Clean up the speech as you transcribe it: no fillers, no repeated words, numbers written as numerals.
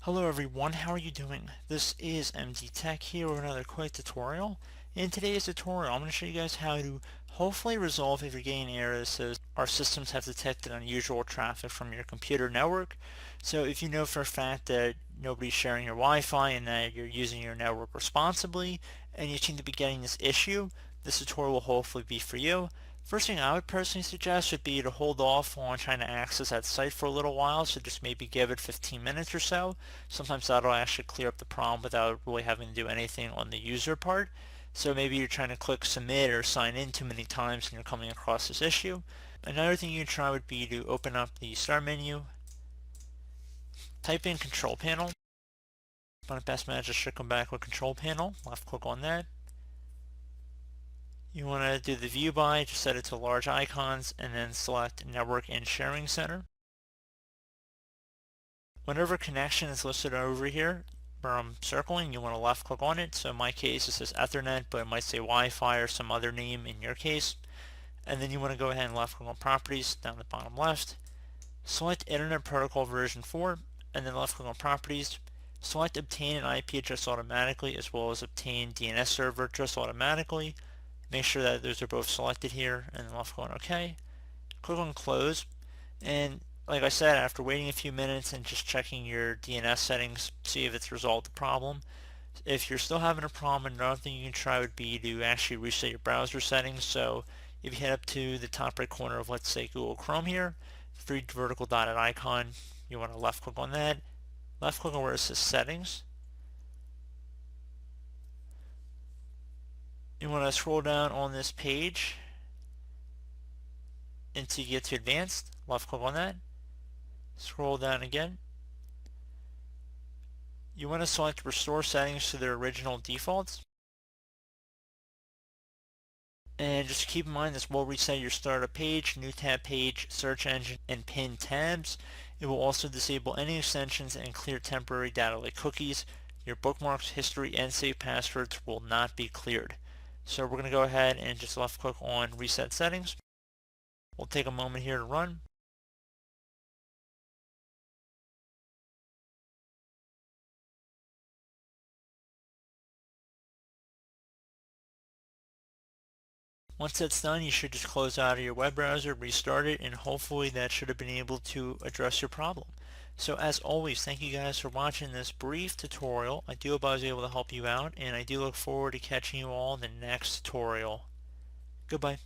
Hello everyone, how are you doing? This is MD Tech here with another quick tutorial. In today's tutorial, I'm going to show you guys how to hopefully resolve if you're getting errors that says our systems have detected unusual traffic from your computer network. So if you know for a fact that nobody's sharing your Wi-Fi and that you're using your network responsibly and you seem to be getting this issue, this tutorial will hopefully be for you. First thing I would personally suggest would be to hold off on trying to access that site for a little while, so just maybe give it 15 minutes or so. Sometimes that'll actually clear up the problem without really having to do anything on the user part. So maybe you're trying to click submit or sign in too many times and you're coming across this issue. Another thing you can try would be to open up the start menu, type in control panel. On Best Manager should come back with control panel. Left click on that. You want to do the view by, just set it to large icons, and then select Network and Sharing Center. Whenever connection is listed over here, where I'm circling, you want to left click on it. So in my case, it says Ethernet, but it might say Wi-Fi or some other name in your case. And then you want to go ahead and left click on Properties down the bottom left. Select Internet Protocol version 4, and then left click on Properties. Select Obtain an IP address automatically, as well as Obtain DNS server address automatically. Make sure that those are both selected here, and then left click on OK. Click on Close, and like I said, after waiting a few minutes and just checking your DNS settings, see if it's resolved the problem. If you're still having a problem, another thing you can try would be to actually reset your browser settings. So if you head up to the top right corner of, let's say, Google Chrome here, three vertical dotted icon, you want to left click on that, left click on where it says Settings. You want to scroll down on this page until you get to Advanced, left click on that, scroll down again. You want to select Restore Settings to their original defaults. And just keep in mind this will reset your startup page, new tab page, search engine, and pin tabs. It will also disable any extensions and clear temporary data like cookies. Your bookmarks, history, and saved passwords will not be cleared. So we're going to go ahead and just left click on Reset Settings. We'll take a moment here to run. Once that's done, you should just close out of your web browser, restart it, and hopefully that should have been able to address your problem. So as always, thank you guys for watching this brief tutorial. I do hope I was able to help you out, and I do look forward to catching you all in the next tutorial. Goodbye.